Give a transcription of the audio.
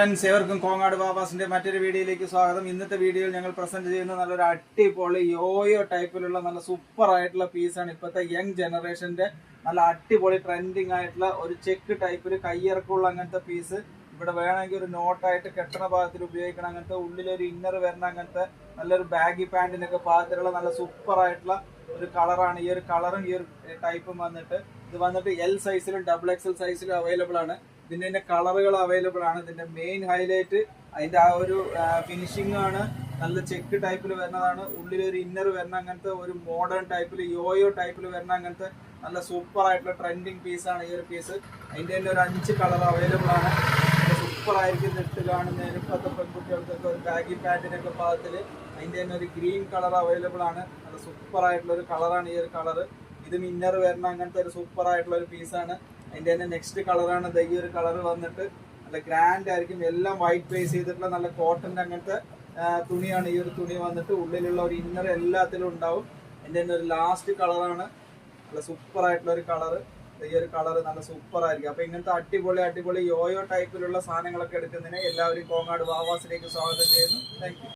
ഏവർക്കും കോങ്ങാട് ബാബാസിന്റെ മറ്റൊരു വീഡിയോയിലേക്ക് സ്വാഗതം. ഇന്നത്തെ വീഡിയോയിൽ ഞങ്ങൾ പ്രസന്റ് ചെയ്യുന്ന നല്ലൊരു അടിപൊളി യോയോ ടൈപ്പിലുള്ള നല്ല സൂപ്പർ ആയിട്ടുള്ള പീസാണ്. ഇപ്പോഴത്തെ യങ് ജനറേഷന്റെ നല്ല അടിപൊളി ട്രെൻഡിങ് ആയിട്ടുള്ള ഒരു ചെക്ക് ടൈപ്പിൽ കയ്യിറക്കമുള്ള അങ്ങനത്തെ പീസ്. ഇവിടെ വേണമെങ്കിൽ ഒരു നോട്ടായിട്ട് കെട്ടണ ഭാഗത്തിൽ ഉപയോഗിക്കണം. അങ്ങനത്തെ ഉള്ളിലൊരു ഇന്നർ വരണ അങ്ങനത്തെ നല്ലൊരു ബാഗി പാൻറ്റിനൊക്കെ പാകത്തിലുള്ള നല്ല സൂപ്പർ ആയിട്ടുള്ള ഒരു കളറാണ്. ഈ ഒരു കളറും ഈ ഒരു ടൈപ്പും ഇത് വന്നിട്ട് എൽ സൈസിലും XXL സൈസിലും അവൈലബിൾ ആണ്. ഇതിന്റെ കളറുകൾ അവൈലബിൾ ആണ്. ഇതിന്റെ മെയിൻ ഹൈലൈറ്റ് അതിന്റെ ആ ഒരു ഫിനിഷിംഗ് ആണ്. നല്ല ചെക്ക് ടൈപ്പിൽ വരുന്നതാണ്. ഉള്ളിലൊരു ഇന്നർ വരുന്ന അങ്ങനത്തെ ഒരു മോഡേൺ ടൈപ്പിൽ യോയോ ടൈപ്പിൽ വരുന്ന അങ്ങനത്തെ നല്ല സൂപ്പർ ആയിട്ടുള്ള ട്രെൻഡിങ് പീസാണ് ഈ ഒരു പീസ്. അതിന്റെ തന്നെ ഒരു 5 കളർ അവൈലബിൾ ആണ്. സൂപ്പർ ആയിരിക്കും ഇട്ട് കാണുന്നതിന്. ഇപ്പോഴത്തെ പെൺകുട്ടികൾക്കൊക്കെ ഒരു ബാഗി പാൻറ്റിനൊക്കെ പാകത്തിൽ അതിന്റെ തന്നെ ഒരു ഗ്രീൻ കളർ അവൈലബിൾ ആണ്. നല്ല സൂപ്പർ ആയിട്ടുള്ള ഒരു കളറാണ് ഈ ഒരു കളർ. ഇതും ഇന്നർ വരുന്ന അങ്ങനത്തെ ഒരു സൂപ്പർ ആയിട്ടുള്ള ഒരു പീസാണ്. അതിന്റെ തന്നെ നെക്സ്റ്റ് കളറാണ് ഈ ഒരു കളർ വന്നിട്ട് നല്ല ഗ്രാൻഡ് ആയിരിക്കും. എല്ലാം വൈറ്റ് ബേസ് ചെയ്തിട്ടുള്ള നല്ല കോട്ടന്റെ അങ്ങനത്തെ തുണിയാണ് ഈ ഒരു തുണി വന്നിട്ട്. ഉള്ളിലുള്ള ഒരു ഇന്നർ എല്ലാത്തിലും ഉണ്ടാവും. അതിന്റെ തന്നെ ഒരു ലാസ്റ്റ് കളറാണ് നല്ല സൂപ്പർ ആയിട്ടുള്ള ഒരു കളർ. ഈ ഒരു കളർ നല്ല സൂപ്പർ ആയിരിക്കും. അപ്പൊ ഇങ്ങനത്തെ അടിപൊളി യോയോ ടൈപ്പിലുള്ള സാധനങ്ങളൊക്കെ എടുക്കുന്നതിന് എല്ലാവരും കോങ്ങാട് ബാബാസിലേക്ക് സ്വാഗതം ചെയ്യുന്നു. Thank you.